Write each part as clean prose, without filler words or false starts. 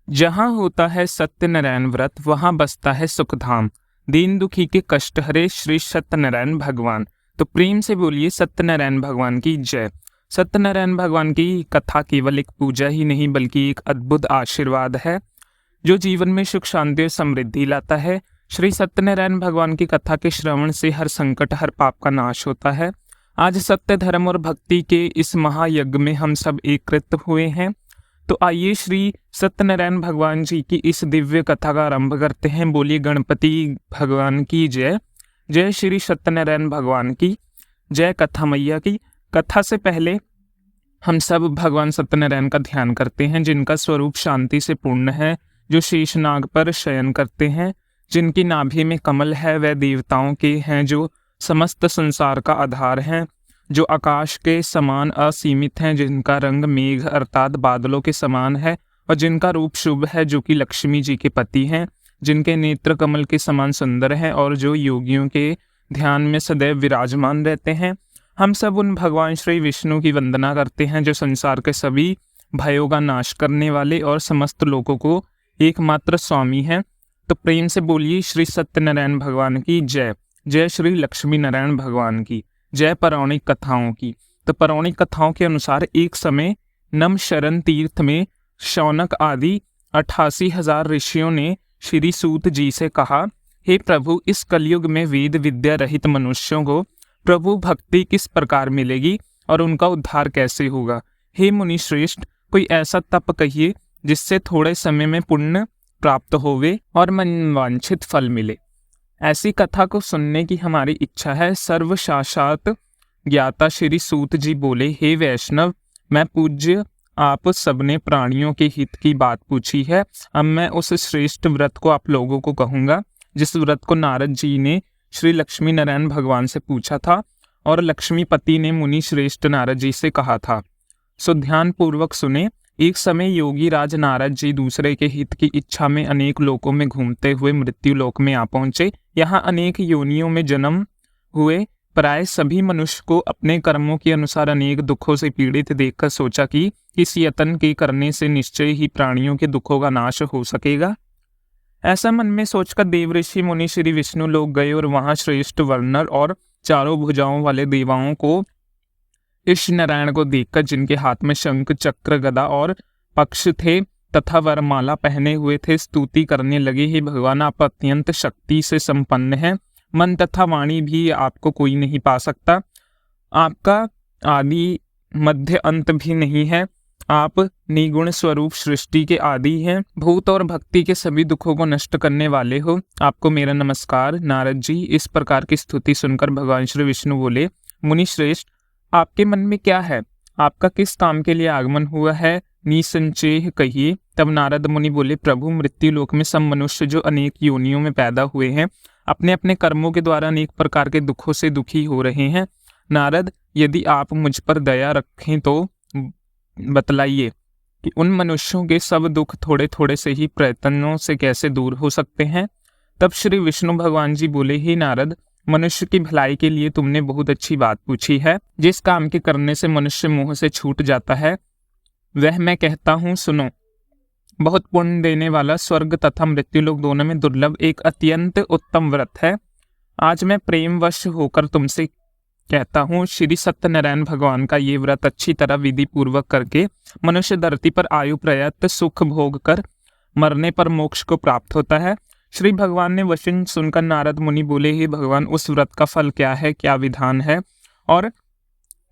जहाँ होता है सत्यनारायण व्रत वहाँ बसता है सुखधाम। दीन दुखी के कष्ट हरे श्री सत्यनारायण भगवान। तो प्रेम से बोलिए सत्यनारायण भगवान की जय। सत्यनारायण भगवान की कथा केवल एक पूजा ही नहीं बल्कि एक अद्भुत आशीर्वाद है जो जीवन में सुख शांति और समृद्धि लाता है। श्री सत्यनारायण भगवान की कथा के श्रवण से हर संकट हर पाप का नाश होता है। आज सत्य धर्म और भक्ति के इस महायज्ञ में हम सब एकत्रित हुए हैं। तो आइए श्री सत्यनारायण भगवान जी की इस दिव्य कथा का आरंभ करते हैं। बोलिए गणपति भगवान की जय। जय श्री सत्यनारायण भगवान की जय। कथा मैया की। कथा से पहले हम सब भगवान सत्यनारायण का ध्यान करते हैं जिनका स्वरूप शांति से पूर्ण है, जो शेषनाग पर शयन करते हैं, जिनकी नाभि में कमल है, वह देवताओं के हैं, जो समस्त संसार का आधार हैं, जो आकाश के समान असीमित हैं, जिनका रंग मेघ अर्थात बादलों के समान है और जिनका रूप शुभ है, जो कि लक्ष्मी जी के पति हैं, जिनके नेत्र कमल के समान सुंदर हैं और जो योगियों के ध्यान में सदैव विराजमान रहते हैं। हम सब उन भगवान श्री विष्णु की वंदना करते हैं जो संसार के सभी भयों का नाश करने वाले और समस्त लोगों को एकमात्र स्वामी हैं। तो प्रेम से बोलिए श्री सत्यनारायण भगवान की जय। जय श्री लक्ष्मी नारायण भगवान की जय। पौराणिक कथाओं की। तो पौराणिक कथाओं के अनुसार एक समय नमशरण तीर्थ में शौनक आदि 88,000 ऋषियों ने श्री सूत जी से कहा, हे प्रभु, इस कलयुग में वेद विद्या रहित मनुष्यों को प्रभु भक्ति किस प्रकार मिलेगी और उनका उद्धार कैसे होगा। हे मुनि श्रेष्ठ, कोई ऐसा तप कहिए जिससे थोड़े समय में पुण्य प्राप्त होवे और मनवांछित फल मिले। ऐसी कथा को सुनने की हमारी इच्छा है। सर्व साक्षात ज्ञाता श्री सूत जी बोले, हे वैष्णव, मैं पूज्य आप सबने प्राणियों के हित की बात पूछी है। अब मैं उस श्रेष्ठ व्रत को आप लोगों को कहूंगा जिस व्रत को नारद जी ने श्री लक्ष्मी नारायण भगवान से पूछा था और लक्ष्मीपति ने मुनि श्रेष्ठ नारद जी से कहा था। सो ध्यान पूर्वक सुने। एक समय योगी राज नारद जी दूसरे के हित की इच्छा में अनेक लोकों में घूमते हुए मृत्यु लोक में आ पहुंचे। यहाँ अनेक योनियों में जन्म हुए प्राय सभी मनुष्य को अपने कर्मों के अनुसार अनेक दुखों से पीड़ित देखकर सोचा कि इस यत्न के करने से निश्चय ही प्राणियों के दुखों का नाश हो सकेगा। ऐसा मन में सोचकर देव ऋषि मुनि श्री विष्णु लोग गए और वहां श्रेष्ठ वर्णर और चारों भुजाओं वाले देवाओं को ईश नारायण को देखकर, जिनके हाथ में शंख चक्र गदा और पक्ष थे तथा वरमाला पहने हुए थे, स्तुति करने लगे, हे भगवान, आप अत्यंत शक्ति से संपन्न हैं। मन तथा वाणी भी आपको कोई नहीं पा सकता। आपका आदि मध्य अंत भी नहीं है। आप निगुण स्वरूप सृष्टि के आदि हैं। भूत और भक्ति के सभी दुखों को नष्ट करने वाले हो। आपको मेरा नमस्कार। नारद जी इस प्रकार की स्तुति सुनकर भगवान श्री विष्णु बोले, मुनि श्रेष्ठ, आपके मन में क्या है? आपका किस काम के लिए आगमन हुआ है? निसंचेह कहिए। तब नारद मुनि बोले, प्रभु, मृत्यु लोक में सब मनुष्य जो अनेक योनियों में पैदा हुए हैं अपने अपने कर्मों के द्वारा अनेक प्रकार के दुखों से दुखी हो रहे हैं। नारद, यदि आप मुझ पर दया रखें तो बतलाइए कि उन मनुष्यों के सब दुख थोड़े थोड़े से ही प्रयत्नों से कैसे दूर हो सकते हैं। तब श्री विष्णु भगवान जी बोले, हे नारद, मनुष्य की भलाई के लिए तुमने बहुत अच्छी बात पूछी है। जिस काम के करने से मनुष्य मोह से छूट जाता है वह मैं कहता हूँ, सुनो। बहुत पुण्य देने वाला, स्वर्ग तथा मृत्यु लोक दोनों में दुर्लभ एक अत्यंत उत्तम व्रत है। आज मैं प्रेमवश होकर तुमसे कहता हूँ, श्री सत्यनारायण भगवान का ये व्रत अच्छी तरह विधि पूर्वक करके मनुष्य धरती पर आयु प्रयत सुख भोग कर मरने पर मोक्ष को प्राप्त होता है। श्री भगवान ने वचन सुनकर नारद मुनि बोले, हे भगवान, उस व्रत का फल क्या है, क्या विधान है और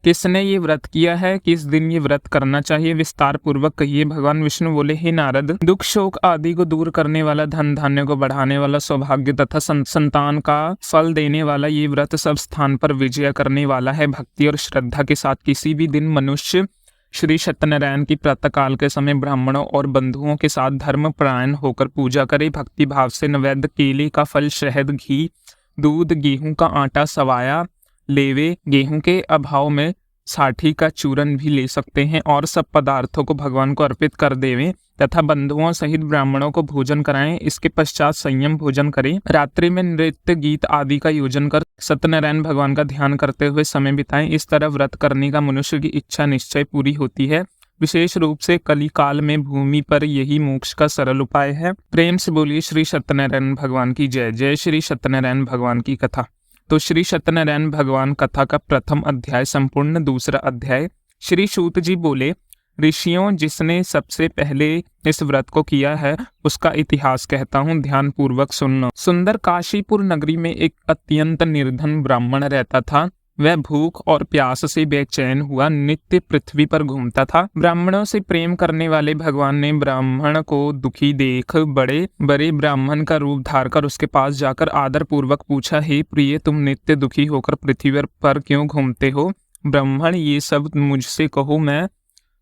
किसने ये व्रत किया है, किस दिन ये व्रत करना चाहिए, विस्तार पूर्वक कहिए। भगवान विष्णु बोले, हे नारद, दुख शोक आदि को दूर करने वाला, धन धान्य को बढ़ाने वाला, सौभाग्य तथा संतान का फल देने वाला ये व्रत सब स्थान पर विजय करने वाला है। भक्ति और श्रद्धा के साथ किसी भी दिन मनुष्य श्री सत्यनारायण की प्रातःकाल के समय ब्राह्मणों और बंधुओं के साथ धर्म परायण होकर पूजा करे, भक्ति भाव से नैवेद्य केले का फल, शहद, घी, दूध, गेहूं का आटा, सवाया लेवे, गेहूं के अभाव में साठी का चूरन भी ले सकते हैं और सब पदार्थों को भगवान को अर्पित कर देवें तथा बंधुओं सहित ब्राह्मणों को भोजन कराएं। इसके पश्चात संयम भोजन करें। रात्रि में नृत्य गीत आदि का योजन कर सत्यनारायण भगवान का ध्यान करते हुए समय बिताएं। इस तरह व्रत करने का मनुष्य की इच्छा निश्चय पूरी होती है। विशेष रूप से कलिकाल में भूमि पर यही मोक्ष का सरल उपाय है। प्रेम से बोलिए श्री सत्यनारायण भगवान की जय। जय श्री सत्यनारायण भगवान की कथा। तो श्री सत्यनारायण भगवान कथा का प्रथम अध्याय संपूर्ण। दूसरा अध्याय। श्री सूत जी बोले, ऋषियों, जिसने सबसे पहले इस व्रत को किया है उसका इतिहास कहता हूँ, ध्यान पूर्वक सुनना। सुंदर काशीपुर नगरी में एक अत्यंत निर्धन ब्राह्मण रहता था। वह भूख और प्यास से बेचैन हुआ नित्य पृथ्वी पर घूमता था। ब्राह्मणों से प्रेम करने वाले भगवान ने ब्राह्मण को दुखी देख बड़े बड़े ब्राह्मण का रूप धारकर उसके पास जाकर आदर पूर्वक पूछा, हे प्रिय, तुम नित्य दुखी होकर पृथ्वी पर क्यों घूमते हो? ब्राह्मण, ये सब मुझसे कहो, मैं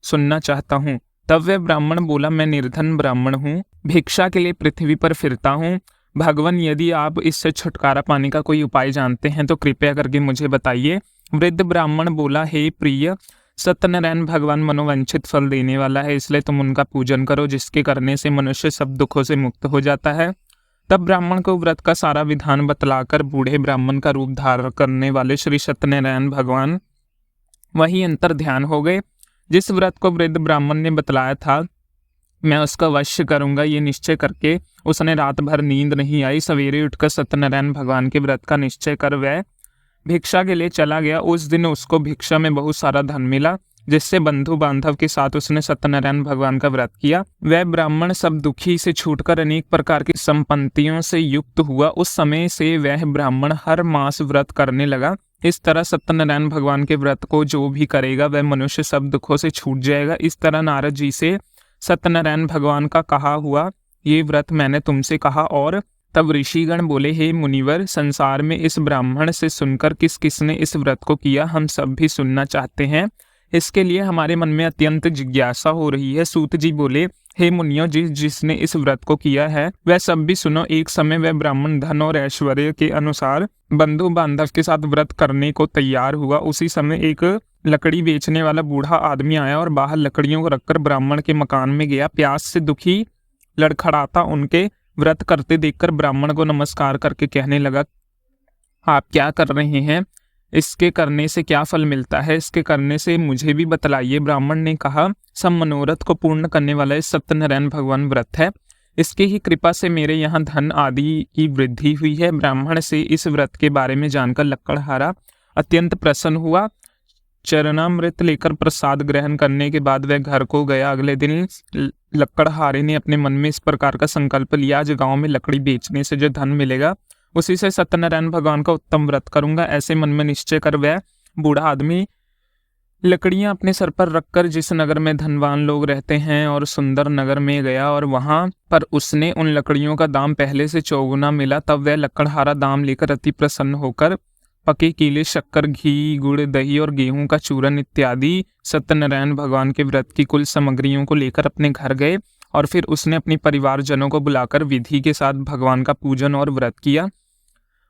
सुनना चाहता हूँ। तब वह ब्राह्मण बोला, मैं निर्धन ब्राह्मण हूँ, भिक्षा के लिए पृथ्वी पर फिरता हूँ। भगवान, यदि आप इससे छुटकारा पाने का कोई उपाय जानते हैं तो कृपया करके मुझे बताइए। वृद्ध ब्राह्मण बोला, हे प्रिय, सत्यनारायण भगवान मनोवांछित फल देने वाला है, इसलिए तुम उनका पूजन करो, जिसके करने से मनुष्य सब दुखों से मुक्त हो जाता है। तब ब्राह्मण को व्रत का सारा विधान बतलाकर बूढ़े ब्राह्मण का रूप धारण करने वाले श्री सत्यनारायण भगवान वहीं अंतर ध्यान हो गए। जिस व्रत को वृद्ध ब्राह्मण ने बतलाया था मैं उसका वश्य करूंगा, ये निश्चय करके उसने रात भर नींद नहीं आई। सवेरे उठकर सत्यनारायण भगवान के व्रत का निश्चय कर वह भिक्षा के लिए चला गया। उस दिन उसको भिक्षा में बहुत सारा धन मिला, जिससे बंधु बांधव के साथ उसने सत्यनारायण भगवान का व्रत किया। वह ब्राह्मण सब दुखी से छूटकर अनेक प्रकार की संपत्तियों से युक्त हुआ। उस समय से वह ब्राह्मण हर मास व्रत करने लगा। इस तरह सत्यनारायण भगवान के व्रत को जो भी करेगा वह मनुष्य सब दुखों से छूट जाएगा। इस तरह नारद जी से सत्यनारायण भगवान का कहा हुआ, ये व्रत मैंने तुमसे कहा। और तब ऋषिगण बोले, हे मुनिवर, संसार में इस ब्राह्मण से सुनकर किस किसने इस व्रत को किया, हम सब भी सुनना चाहते हैं। इसके लिए हमारे मन में अत्यंत जिज्ञासा हो रही है। सूत जी बोले, हे मुनियों, जिसने इस व्रत को किया है वह सब भी सुनो। एक समय वह ब्राह्मण धन और ऐश्वर्य के अनुसार बंधु बांधव के साथ व्रत करने को तैयार हुआ। उसी समय एक लकड़ी बेचने वाला बूढ़ा आदमी आया और बाहर लकड़ियों को रखकर ब्राह्मण के मकान में गया। प्यास से दुखी लड़खड़ाता उनके व्रत करते देखकर ब्राह्मण को नमस्कार करके कहने लगा, आप क्या कर रहे हैं? इसके करने से क्या फल मिलता है? इसके करने से मुझे भी बतलाइए। ब्राह्मण ने कहा, सब मनोरथ को पूर्ण करने वाला इस सत्यनारायण भगवान व्रत है। इसकी ही कृपा से मेरे यहाँ धन आदि की वृद्धि हुई है। ब्राह्मण से इस व्रत के बारे में जानकर लकड़हारा अत्यंत प्रसन्न हुआ। चरणामृत लेकर प्रसाद ग्रहण करने के बाद वह घर को गया। अगले दिन लकड़हारे ने अपने मन में इस प्रकार का संकल्प लिया, आज गांव में लकड़ी बेचने से जो धन मिलेगा उसी से सत्यनारायण भगवान का उत्तम व्रत करूंगा। ऐसे मन में निश्चय कर वह बूढ़ा आदमी लकड़ियां अपने सर पर रखकर जिस नगर में धनवान लोग रहते हैं और सुंदर नगर में गया और वहां पर उसने उन लकड़ियों का दाम पहले से चौगुना मिला। तब वह लकड़हारा दाम लेकर अति प्रसन्न होकर पके कीले, शक्कर, घी, गुड़, दही और गेहूं का चूरन इत्यादि सत्यनारायण भगवान के व्रत की कुल सामग्रियों को लेकर अपने घर गए और फिर उसने अपनी परिवारजनों को बुलाकर विधि के साथ भगवान का पूजन और व्रत किया।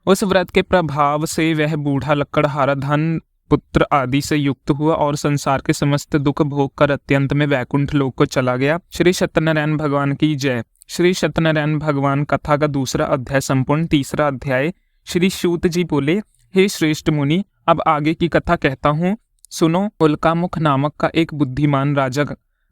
उस व्रत के प्रभाव से वह बूढ़ा लकड़हारा धन, पुत्र आदि से युक्त हुआ और संसार के समस्त दुख भोग कर अत्यंत में वैकुंठ लोक को चला गया। श्री सत्यनारायण भगवान की जय। श्री सत्यनारायण भगवान कथा का दूसरा अध्याय संपूर्ण। तीसरा अध्याय। श्री सूत जी बोले, हे श्रेष्ठ मुनि, अब आगे की कथा कहता हूँ, सुनो। उल्कामुख नामक का एक बुद्धिमान राजा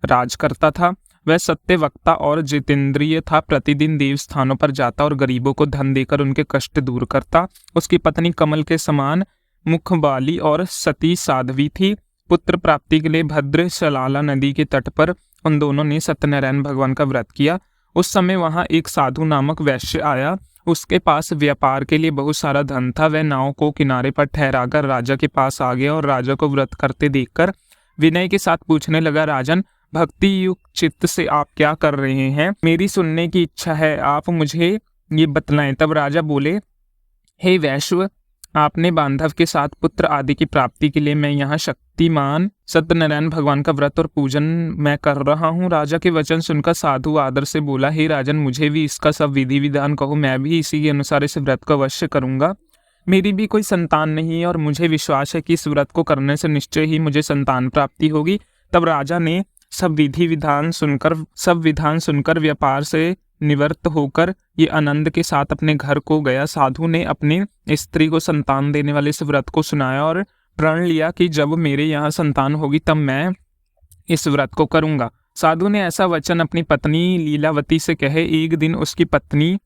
राज करता था। वह सत्य वक्ता और जितेंद्रिय था। प्रतिदिन देव स्थानों पर जाता और गरीबों को धन देकर उनके कष्ट दूर करता। उसकी पत्नी कमल के समान मुख वाली और सती साध्वी थी। पुत्र प्राप्ति के लिए भद्र सलाला नदी के तट पर उन दोनों ने सत्यनारायण भगवान का व्रत किया। उस समय वहां एक साधु नामक वैश्य आया। उसके पास व्यापार के लिए बहुत सारा धन था। वह नाव को किनारे पर ठहराकर राजा के पास आ गया और राजा को व्रत करते देखकर विनय के साथ पूछने लगा, राजन, भक्ति युक्त चित्त से आप क्या कर रहे हैं? मेरी सुनने की इच्छा है, आप मुझे ये बतलाएं। तब राजा बोले, हे वैश्व, आपने बांधव के साथ पुत्र आदि की प्राप्ति के लिए मैं यहाँ शक्तिमान सत्यनारायण भगवान का व्रत और पूजन मैं कर रहा हूँ। राजा के वचन सुनकर साधु आदर से बोला, हे राजन, मुझे भी इसका सब विधि विधान कहो, मैं भी इसी के अनुसार इस व्रत को अवश्य करूंगा। मेरी भी कोई संतान नहीं है और मुझे विश्वास है कि इस व्रत को करने से निश्चय ही मुझे संतान प्राप्ति होगी। तब राजा ने सब विधान सुनकर व्यापार से निवृत्त होकर ये आनंद के साथ अपने घर को गया। साधु ने अपने स्त्री को संतान देने वाले इस व्रत को सुनाया और प्रण लिया कि जब मेरे यहाँ संतान होगी तब मैं इस व्रत को करूंगा। साधु ने ऐसा वचन अपनी पत्नी लीलावती से कहे। एक दिन उसकी पत्नी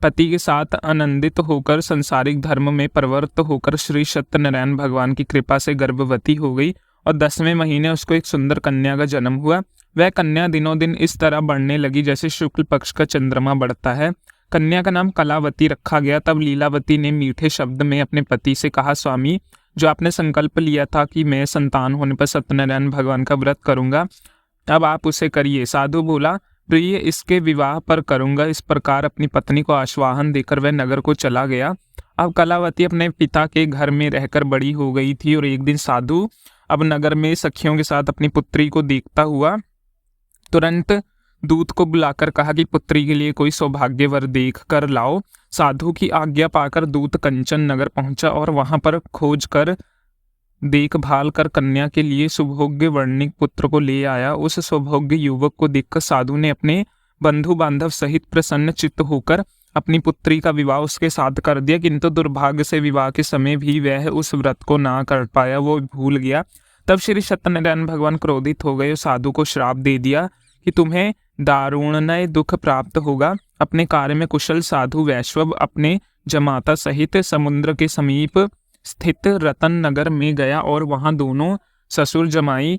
पति के साथ आनंदित होकर सांसारिक धर्म में प्रवृत्त होकर श्री सत्यनारायण भगवान की कृपा से गर्भवती हो गई और 10वें महीने उसको एक सुंदर कन्या का जन्म हुआ। वह कन्या दिनों दिन इस तरह बढ़ने लगी जैसे शुक्ल पक्ष का चंद्रमा बढ़ता है। कन्या का नाम कलावती रखा गया। तब लीलावती ने मीठे शब्द में अपने पति से कहा, स्वामी, जो आपने संकल्प लिया था कि मैं संतान होने पर सत्यनारायण भगवान का व्रत करूंगा, अब आप उसे करिए। साधु बोला, प्रिय, इसके विवाह पर करूंगा। इस प्रकार अपनी पत्नी को आश्वासन देकर वह नगर को चला गया। अब कलावती अपने पिता के घर में रहकर बड़ी हो गई थी और एक दिन साधु अब नगर में सखियों के साथ अपनी पुत्री को देखता हुआ तुरंत दूत को बुलाकर कहा कि पुत्री के लिए कोई सौभाग्य वर देख कर लाओ। साधु की आज्ञा पाकर दूत कंचन नगर पहुंचा और वहां पर खोज कर देखभाल कर कन्या के लिए सुभोग्य वर्णिक पुत्र को ले आया। उस सौभाग्य युवक को देखकर साधु ने अपने बंधु बांधव सहित प्रसन्न चित्त होकर अपनी पुत्री का विवाह उसके साथ कर दिया, किंतु दुर्भाग्य से विवाह के समय भी वह उस व्रत को ना कर पाया, वो भूल गया। तब श्री सत्यनारायण भगवान क्रोधित हो गए और साधु को श्राप दे दिया कि तुम्हें दारुणमय दुख प्राप्त होगा। अपने कार्य में कुशल साधु वैश्वव अपने जमाता सहित समुद्र के समीप स्थित रतन नगर में गया और वहां दोनों ससुर जमाई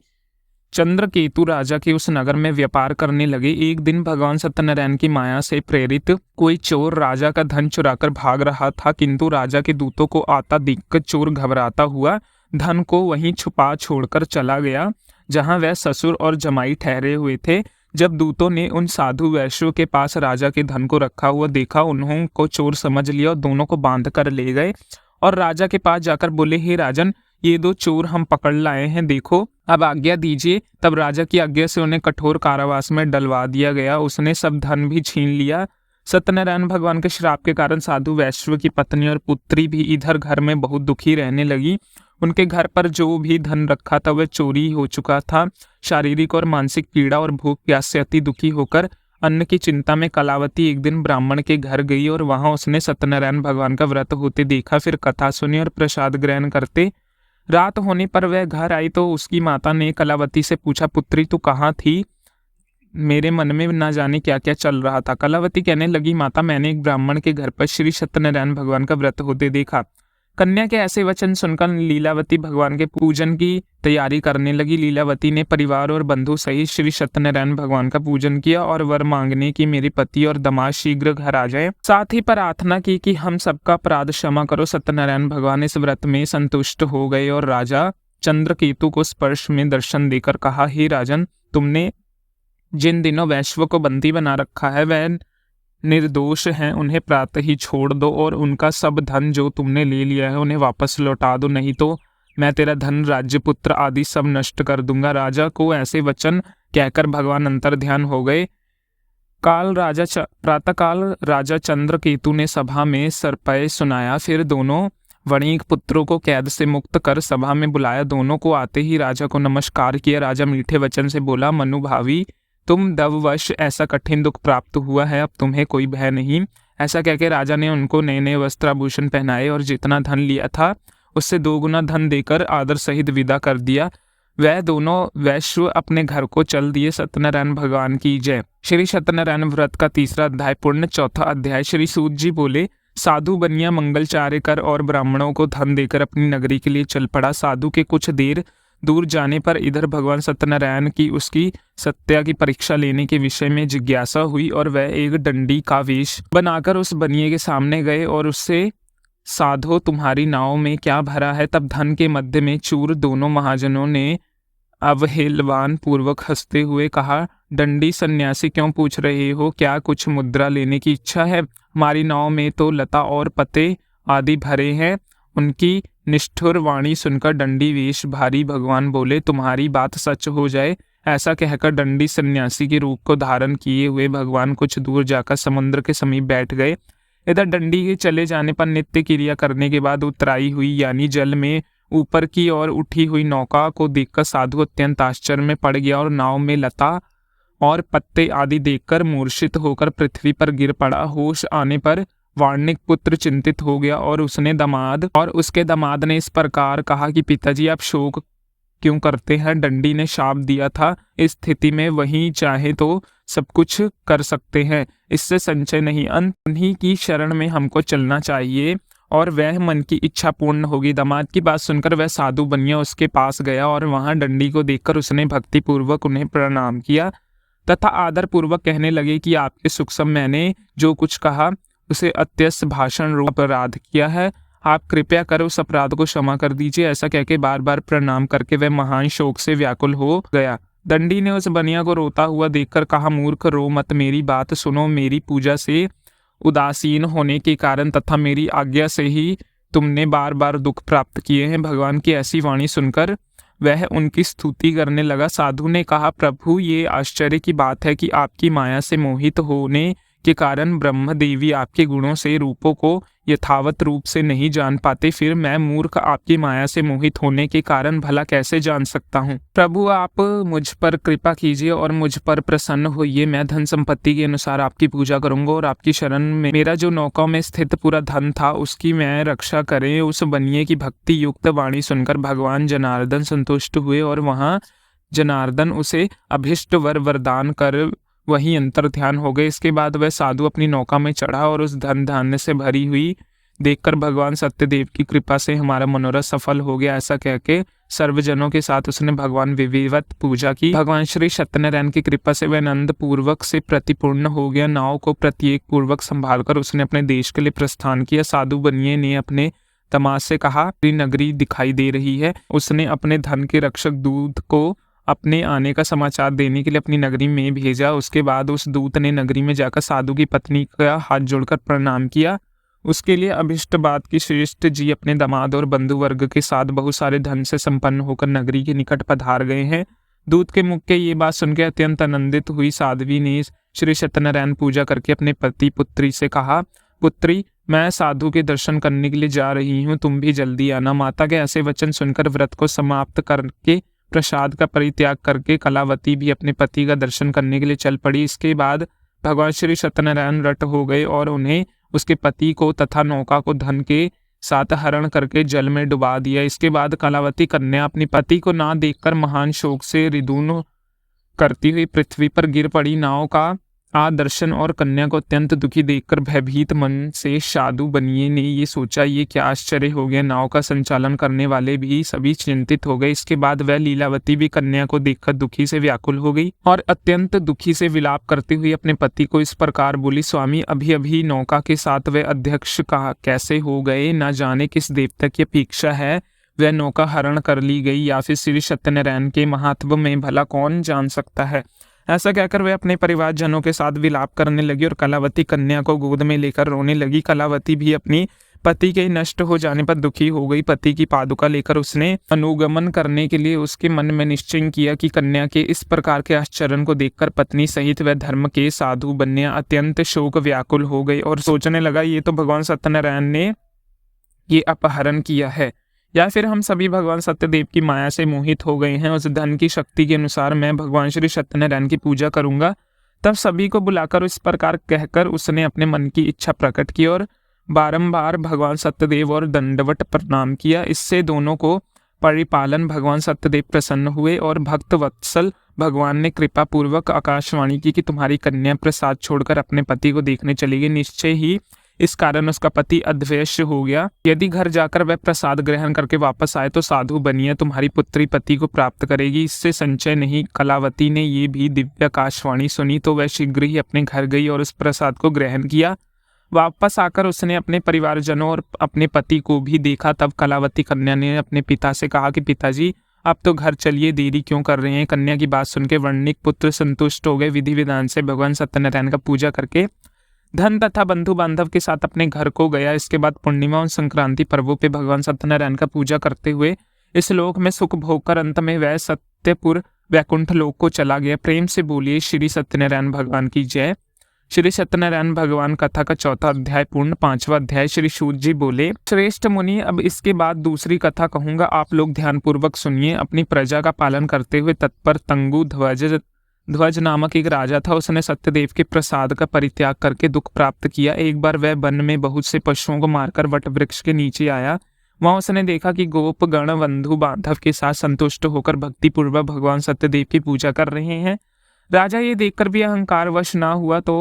चंद्रकेतु राजा के उस नगर में व्यापार करने लगे। एक दिन भगवान सत्यनारायण की माया से प्रेरित कोई चोर राजा का धन चुराकर भाग रहा था, किंतु राजा के दूतों को आता देखकर चोर घबराता हुआ धन को वहीं छुपा छोड़कर चला गया जहां वह ससुर और जमाई ठहरे हुए थे। जब दूतों ने उन साधु वैश्यों के पास राजा के धन को रखा हुआ देखा, उन्होंने को चोर समझ लिया और दोनों को बांध कर ले गए और राजा के पास जाकर बोले, हे राजन, ये दो चोर हम पकड़ लाए हैं, देखो, अब आज्ञा दीजिए। तब राजा की आज्ञा से उन्हें कठोर कारावास में डलवा दिया गया। उसने सब धन भी छीन लिया। सत्यनारायण भगवान के श्राप के कारण साधु वैश्व की पत्नी और पुत्री भी इधर घर में बहुत दुखी रहने लगी। उनके घर पर जो भी धन रखा था वह चोरी हो चुका था। शारीरिक और मानसिक पीड़ा और भूख प्यास से अति दुखी होकर अन्न की चिंता में कलावती एक दिन ब्राह्मण के घर गई और वहां उसने सत्यनारायण भगवान का व्रत होते देखा। फिर कथा सुनी और प्रसाद ग्रहण करते रात होने पर वह घर आई तो उसकी माता ने कलावती से पूछा, पुत्री तू कहाँ थी? मेरे मन में न जाने क्या क्या चल रहा था। कलावती कहने लगी, माता, मैंने एक ब्राह्मण के घर पर श्री सत्यनारायण भगवान का व्रत होते देखा। कन्या के ऐसे वचन सुनकर लीलावती भगवान के पूजन की तैयारी करने लगी। लीलावती ने परिवार और बंधु सहित श्री सत्यनारायण भगवान का पूजन किया और वर मांगने की मेरे पति और दामाद शीघ्र घर आ जाए। साथ ही प्रार्थना की कि हम सबका अपराध क्षमा करो। सत्यनारायण भगवान इस व्रत में संतुष्ट हो गए और राजा चंद्रकेतु को स्पर्श में दर्शन देकर कहा, हे राजन, तुमने जिन दिनों वैश्व को बंदी बना रखा है वह निर्दोष हैं, उन्हें प्रातः ही छोड़ दो और उनका सब धन जो तुमने ले लिया है उन्हें वापस लौटा दो, नहीं तो मैं तेरा धन, राज्य, पुत्र आदि सब नष्ट कर दूंगा। राजा को ऐसे वचन कहकर भगवान अंतर्ध्यान हो गए। प्रातःकाल राजा चंद्रकेतु ने सभा में सरपय सुनाया। फिर दोनों वणिक पुत्रों को कैद से मुक्त कर सभा में बुलाया। दोनों को आते ही राजा को नमस्कार किया। राजा मीठे वचन से बोला, मनुभावी, तुम दववश ऐसा कठिन दुख प्राप्त हुआ है, अब तुम्हें कोई भय नहीं। ऐसा कहकर राजा ने उनको नए नए वस्त्राभूषण पहनाए और जितना धन लिया था उससे 2 गुना धन देकर आदर सहित विदा कर दिया। वह दोनों वैश्व अपने घर को चल दिए। सत्यनारायण भगवान की जय। श्री सत्यनारायण व्रत का 3रा अध्याय पूर्ण। 4था अध्याय। श्री सूत जी बोले, साधु बनिया मंगलचार्य कर और ब्राह्मणों को धन देकर अपनी नगरी के लिए चल पड़ा। साधु के कुछ देर दूर जाने पर इधर भगवान सत्यनारायण की उसकी सत्या की परीक्षा लेने के विषय में जिज्ञासा हुई और वह एक दंडी का वेश बनाकर उस बनिए के सामने गए और उससे, साधो, तुम्हारी नाव में क्या भरा है? तब धन के मध्य में चूर दोनों महाजनों ने अवहेलवान पूर्वक हंसते हुए कहा, दंडी सन्यासी, क्यों पूछ रहे हो? क्या कुछ मुद्रा लेने की इच्छा है? हमारी नाव में तो लता और पत्ते आदि भरे हैं। उनकी निष्ठुर वाणी सुनकर दंडी वेश भारी भगवान बोले, तुम्हारी बात सच हो जाए। ऐसा कहकर दंडी सन्यासी के रूप को धारण किए हुए भगवान कुछ दूर जाकर समुद्र के समीप बैठ गए। इधर दंडी के चले जाने पर नित्य क्रिया करने के बाद उतराई हुई यानी जल में ऊपर की ओर उठी हुई नौका को देखकर साधु अत्यंत आश्चर्य में पड़ गया और नाव में लता और पत्ते आदि देखकर मूर्छित होकर पृथ्वी पर गिर पड़ा। होश आने पर वार्णिक पुत्र चिंतित हो गया और उसके दामाद ने इस प्रकार कहा कि पिताजी, आप शोक क्यों करते हैं? दंडी ने शाप दिया था, इस स्थिति में वही चाहे तो सब कुछ कर सकते हैं, इससे संचय नहीं, अंत उन्हीं की शरण में हमको चलना चाहिए और वह मन की इच्छा पूर्ण होगी। दामाद की बात सुनकर वह साधु बनिया उसके पास गया और वहां दंडी को देखकर उसने भक्ति पूर्वक उन्हें प्रणाम किया तथा आदर पूर्वक कहने लगे कि आपके सुख सब मैंने जो कुछ कहा उसे अत्यस्त भाषण रूप अपराध किया है, आप कृपया कर उस अपराध को क्षमा कर दीजिए। ऐसा कहकर बार बार प्रणाम करके वह महान शोक से व्याकुल हो गया। दंडी ने उस बनिया को रोता हुआ देखकर कहा, मूर्ख रो मत, मेरी बात सुनो। मेरी पूजा से उदासीन होने के कारण तथा मेरी आज्ञा से ही तुमने बार बार दुख प्राप्त किए हैं। भगवान की ऐसी वाणी सुनकर वह उनकी स्तुति करने लगा। साधु ने कहा, प्रभु ये आश्चर्य की बात है कि आपकी माया से मोहित होने के कारण ब्रह्म देवी आपके गुणों से रूपों को यथावत रूप से नहीं जान पाते, फिर मैं मूर्ख आपकी माया से मोहित होने के कारण भला कैसे जान सकता हूँ? प्रभु आप मुझ पर कृपा कीजिए और मुझ पर प्रसन्न होइए। मैं धन संपत्ति के अनुसार आपकी पूजा करूंगा और आपकी शरण में मेरा जो नौका में स्थित पूरा धन था उसकी मैं रक्षा करें। उस बनिए की भक्ति युक्त वाणी सुनकर भगवान जनार्दन संतुष्ट हुए और वहां जनार्दन उसे अभिष्ट वरदान कर वही अंतर ध्यान हो गए। इसके बाद वह साधु अपनी नौका में चढ़ा और उस धन धान्य से भरी हुई देखकर भगवान सत्यदेव की कृपा से हमारा मनोरथ सफल हो गया, ऐसा कहके सर्वजनों के साथ उसने भगवान विधिवत पूजा की। भगवान श्री सत्यनारायण की कृपा से वह आनंद पूर्वक से प्रतिपूर्ण हो गया। नाव को प्रत्येक पूर्वक संभालकर उसने अपने देश के लिए प्रस्थान किया। साधु बनिए ने अपने दामाद से कहा, नगरी दिखाई दे रही है। उसने अपने धन के रक्षक दूत को अपने आने का समाचार देने के लिए अपनी नगरी में भेजा। उसके बाद उस दूत ने नगरी में जाकर साधु की पत्नी का हाथ जोड़कर प्रणाम किया। उसके लिए अभिष्ट बात की श्रेष्ठ जी अपने दामाद और बंधु वर्ग के साथ बहुत सारे धन से संपन्न होकर नगरी के निकट पधार गए हैं। दूत के मुख के ये बात सुनकर अत्यंत आनंदित हुई साध्वी ने श्री सत्यनारायण पूजा करके अपने पति पुत्री से कहा, पुत्री मैं साधु के दर्शन करने के लिए जा रही हूँ, तुम भी जल्दी आना। माता के ऐसे वचन सुनकर व्रत को समाप्त करके प्रसाद का परित्याग करके कलावती भी अपने पति का दर्शन करने के लिए चल पड़ी। इसके बाद भगवान श्री सत्यनारायण रट हो गए और उन्हें उसके पति को तथा नौका को धन के साथ हरण करके जल में डुबा दिया। इसके बाद कलावती कन्या अपने पति को ना देखकर महान शोक से रिदून करती हुई पृथ्वी पर गिर पड़ी। नाव का दर्शन और कन्या को अत्यंत दुखी देखकर भयभीत मन से साधु बनिए ने ये सोचा, ये क्या आश्चर्य हो गया। नाव का संचालन करने वाले भी सभी चिंतित हो गए। इसके बाद वह लीलावती भी कन्या को देखकर दुखी से व्याकुल हो गई और अत्यंत दुखी से विलाप करती हुई अपने पति को इस प्रकार बोली, स्वामी अभी अभी नौका के साथ वह अध्यक्ष का कैसे हो गए, न जाने किस देवता की अपेक्षा है वह नौका हरण कर ली गई या फिर श्री सत्यनारायण के महात्म में भला कौन जान सकता है। ऐसा कहकर वह अपने परिवारजनों के साथ विलाप करने लगी और कलावती कन्या को गोद में लेकर रोने लगी। कलावती भी अपनी पति के नष्ट हो जाने पर दुखी हो गई। पति की पादुका लेकर उसने अनुगमन करने के लिए उसके मन में निश्चय किया कि कन्या के इस प्रकार के आश्चर्य को देखकर पत्नी सहित वह धर्म के साधु बनिया अत्यंत शोक व्याकुल हो गई और सोचने लगा, ये तो भगवान सत्यनारायण ने ये अपहरण किया है या फिर हम सभी भगवान सत्यदेव की माया से मोहित हो गए हैं। उस धन की शक्ति के अनुसार मैं भगवान श्री सत्यनारायण की पूजा करूंगा। तब सभी को बुलाकर इस प्रकार कहकर उसने अपने मन की इच्छा प्रकट की और बारंबार भगवान सत्यदेव और दंडवत प्रणाम किया। इससे दोनों को परिपालन भगवान सत्यदेव प्रसन्न हुए और भक्त वत्सल भगवान ने कृपा पूर्वक आकाशवाणी की कि तुम्हारी कन्या प्रसाद छोड़कर अपने पति को देखने चली गई। निश्चय ही इस कारण उसका पति अद्वैष्य हो गया। यदि घर जाकर वह प्रसाद ग्रहण करके वापस आए तो साधु बनिए तुम्हारी पुत्री पति को प्राप्त करेगी, इससे संचय नहीं। कलावती ने ये भी दिव्य आकाशवाणी सुनी तो वह शीघ्र ही अपने घर गई और उस प्रसाद को ग्रहण किया। वापस आकर उसने अपने परिवारजनों और अपने पति को भी देखा। तब कलावती कन्या ने अपने पिता से कहा कि पिताजी अब तो घर चलिए, देरी क्यों कर रहे हैं। कन्या की बात सुनकर वर्णिक पुत्र संतुष्ट हो गए। विधि विधान से भगवान सत्यनारायण का पूजा करके धन तथा बंधु बांधव के साथ अपने घर को गया। इसके बाद पूर्णिमा और संक्रांति पर्वों पे भगवान सत्यनारायण का पूजा करते हुए इस लोक में सुख भोग कर अंत में वह सत्यपुर वैकुंठ लोक को चला गया। प्रेम से बोलिए श्री सत्यनारायण भगवान की जय। श्री सत्यनारायण भगवान कथा का 4वां अध्याय पूर्ण। 5वां अध्याय। श्री सूत जी बोले, श्रेष्ठ मुनि अब इसके बाद दूसरी कथा कहूंगा, आप लोग ध्यान पूर्वक सुनिए। अपनी प्रजा का पालन करते हुए तत्पर तंगु ध्वज नामक एक राजा था। उसने सत्यदेव के प्रसाद का परित्याग करके दुख प्राप्त किया। एक बार वह वन में बहुत से पशुओं को मारकर वट वृक्ष के नीचे आया वहां उसने देखा कि गोप गण बंधु बांधव के साथ संतुष्ट होकर भक्तिपूर्वक भगवान सत्यदेव की पूजा कर रहे हैं। राजा ये देखकर भी अहंकारवश ना हुआ तो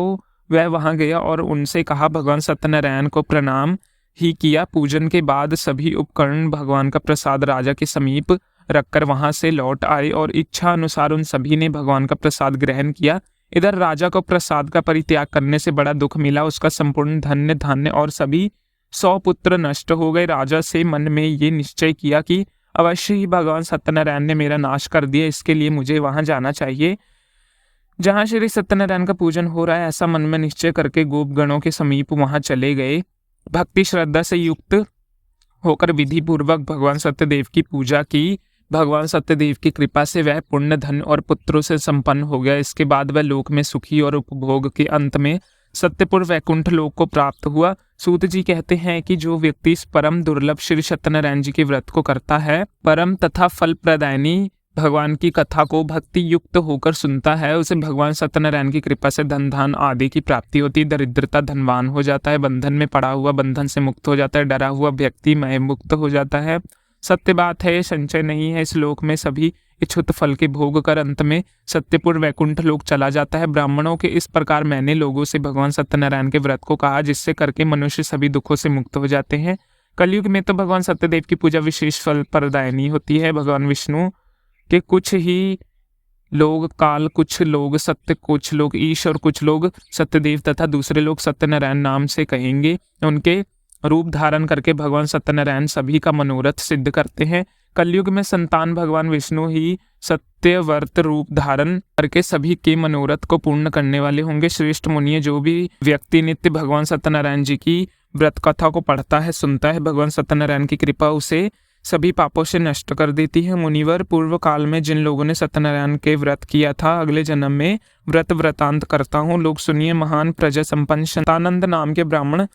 वह वहां गया और उनसे कहा, भगवान सत्यनारायण को प्रणाम ही किया। पूजन के बाद सभी उपकरण भगवान का प्रसाद राजा के समीप रखकर वहां से लौट आए और इच्छा अनुसार उन सभी ने भगवान का प्रसाद ग्रहण किया। इधर राजा को प्रसाद का परित्याग करने से बड़ा दुख मिला। उसका संपूर्ण धन्य धान्य और सभी 100 पुत्र नष्ट हो गए। राजा से मन में ये निश्चय किया कि अवश्य ही भगवान सत्यनारायण ने मेरा नाश कर दिया, इसके लिए मुझे वहां जाना चाहिए जहां श्री सत्यनारायण का पूजन हो रहा है। ऐसा मन में निश्चय करके गोपगणों के समीप वहां चले गए। भक्ति श्रद्धा से युक्त होकर विधि पूर्वक भगवान सत्यदेव की पूजा की। भगवान सत्यदेव की कृपा से वह पुण्य धन और पुत्रों से संपन्न हो गया। इसके बाद वह लोक में सुखी और उपभोग के अंत में सत्यपुर वैकुंठ लोक को प्राप्त हुआ। सूत जी कहते हैं कि जो व्यक्ति इस परम दुर्लभ श्री सत्यनारायण जी के व्रत को करता है, परम तथा फल प्रदायनी भगवान की कथा को भक्ति युक्त होकर सुनता है, उसे भगवान सत्यनारायण की कृपा से धन धान आदि की प्राप्ति होती, दरिद्रता धनवान हो जाता है, बंधन में पड़ा हुआ बंधन से मुक्त हो जाता है, डरा हुआ व्यक्ति मय मुक्त हो जाता है। सत्य बात है, ये संचय नहीं है। इस लोक में सभी इच्छुत फल के भोग कर अंत में सत्यपुर वैकुंठ लोक चला जाता है। ब्राह्मणों के इस प्रकार मैंने लोगों से भगवान सत्यनारायण के व्रत को कहा, जिससे करके मनुष्य सभी दुखों से मुक्त हो जाते हैं। कलयुग में तो भगवान सत्यदेव की पूजा विशेष फल प्रदायनी होती है। भगवान विष्णु के कुछ ही लोग काल, कुछ लोग सत्य, कुछ लोग ईश और कुछ लोग सत्यदेव तथा दूसरे लोग सत्यनारायण नाम से कहेंगे। उनके रूप धारण करके भगवान सत्यनारायण सभी का मनोरथ सिद्ध करते हैं। कलयुग में संतान भगवान विष्णु ही सत्यव्रत रूप धारण करके सभी के मनोरथ को पूर्ण करने वाले होंगे। श्रेष्ठ मुनिये, जो भी व्यक्ति नित्य भगवान सत्यनारायण जी की व्रत कथा को पढ़ता है, सुनता है, भगवान सत्यनारायण की कृपा उसे सभी पापों से नष्ट कर देती है। मुनिवर, पूर्व काल में जिन लोगों ने सत्यनारायण के व्रत किया था, अगले जन्म में व्रत वृतांत करता हूँ। लोग सुनिए, महान प्रजा संपन्न शतानंद नाम के ब्राह्मण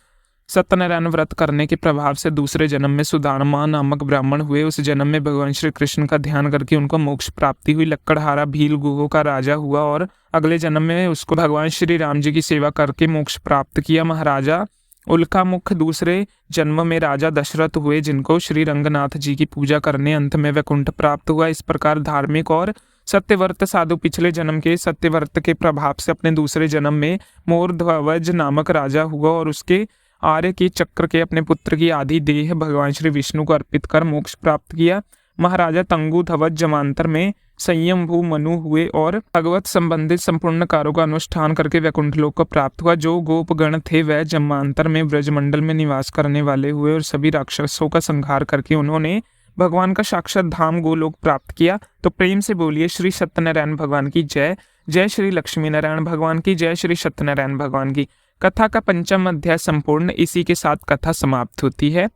सत्यनारायण व्रत करने के प्रभाव से दूसरे जन्म में सुदामा नामक ब्राह्मण हुए। उस जन्म में भगवान श्री कृष्ण का ध्यान करके उनको मोक्ष प्राप्ति हुई। लक्कड़हारा भील गुहो का राजा हुआ और अगले जन्म में उसको भगवान श्री राम जी की सेवा करके मोक्ष प्राप्त किया। महाराजा उल्का मुख दूसरे जन्म में राजा दशरथ हुए, जिनको श्री रंगनाथ जी की पूजा करने अंत में वैकुंठ प्राप्त हुआ। इस प्रकार धार्मिक और सत्यव्रत साधु पिछले जन्म के सत्यव्रत के प्रभाव से अपने दूसरे जन्म में मोरध्वज नामक राजा हुआ और उसके आर्य के चक्र के अपने पुत्र की आधी देह भगवान श्री विष्णु को अर्पित कर मोक्ष प्राप्त किया। महाराजा तंगु ध्वज जमांतर में संयम भू मनु हुए और भगवत संबंधित संपूर्ण कार्यों का अनुष्ठान करके वैकुंठ लोक को प्राप्त हुआ। जो गोपगण थे वह जमांतर में ब्रजमंडल में निवास करने वाले हुए और सभी राक्षसों का संहार करके उन्होंने भगवान का साक्षात धाम गोलोक प्राप्त किया। तो प्रेम से बोलिए श्री सत्यनारायण भगवान की जय। जय श्री लक्ष्मी नारायण भगवान की जय। श्री सत्यनारायण भगवान की। कथा का 5वां अध्याय संपूर्ण। इसी के साथ कथा समाप्त होती है।